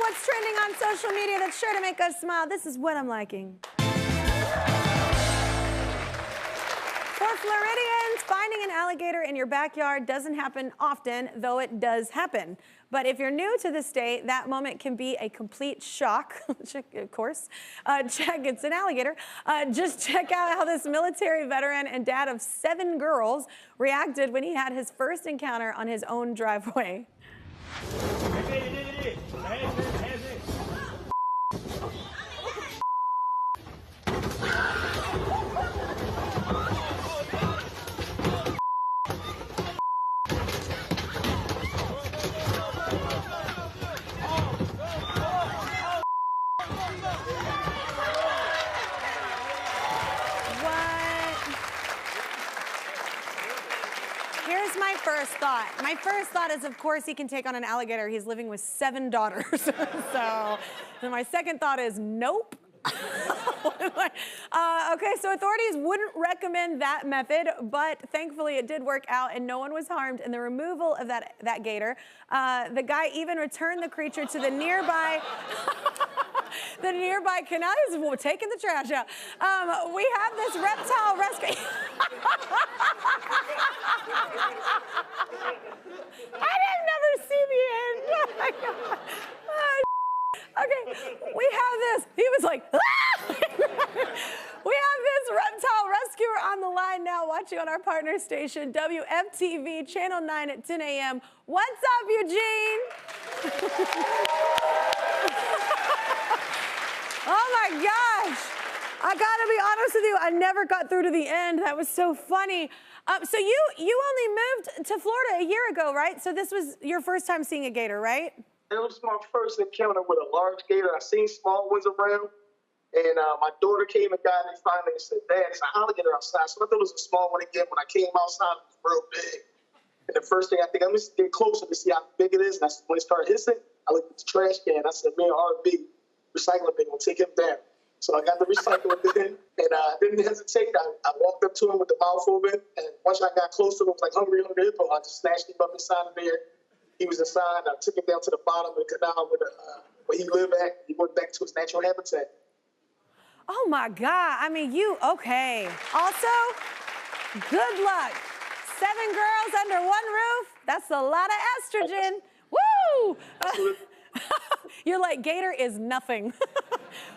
what's trending on social media that's sure to make us smile. This is what I'm liking. For Floridians, finding an alligator in your backyard doesn't happen often, though it does happen. But if you're new to the state, that moment can be a complete shock. Of course. It's an alligator. Just check out how this military veteran and dad of 7 girls reacted when he had his first encounter on his own driveway. Here's my first thought. My first thought is, of course, he can take on an alligator. He's living with 7 daughters. So my second thought is, nope. Okay, so authorities wouldn't recommend that method, but thankfully it did work out and no one was harmed in the removal of that gator. The guy even returned the creature to the nearby canal. He's taking the trash out. We have this reptile rescue. I didn't never see the end. Oh my God. Okay, we have this. He was like, ah! We have this reptile rescuer on the line now, watching on our partner station, WFTV, Channel 9 at 10 a.m. What's up, Eugene? Oh my gosh. I gotta be honest with you, I never got through to the end. That was so funny. So you only moved to Florida a year ago, right? So this was your first time seeing a gator, right? It was my first encounter with a large gator. I seen small ones around, and my daughter came and got it finally and said, "Dad, it's an alligator outside." So I thought it was a small one again. When I came outside, it was real big. And the first thing I think, I'm just get closer to see how big it is. And when it started hissing, I looked at the trash can. I said, "Man, RB, recycling bin will take him down." So I got the recycling bin, and I didn't hesitate. I walked up to him with the mouth open, and once I got close to him, it was like hungry hippo. I just snatched him up inside of there. He was inside. I took him down to the bottom of the canal where he lived at. He went back to his natural habitat. Oh my God. I mean, okay. Also, good luck. 7 girls under one roof. That's a lot of estrogen. Woo! You're like, gator is nothing.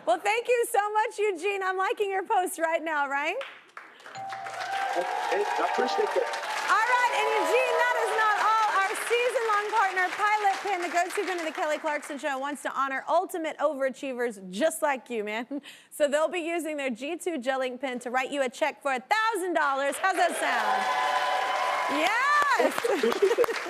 Well, thank you so much, Eugene. I'm liking your post right now, right? I appreciate that. All right, and Eugene, that is not all. Our season-long partner, Pilot Pen, the go-to gun of the Kelly Clarkson Show, wants to honor ultimate overachievers just like you, man. So they'll be using their G2 Gel Ink pen to write you a check for $1,000. How's that sound? Yes!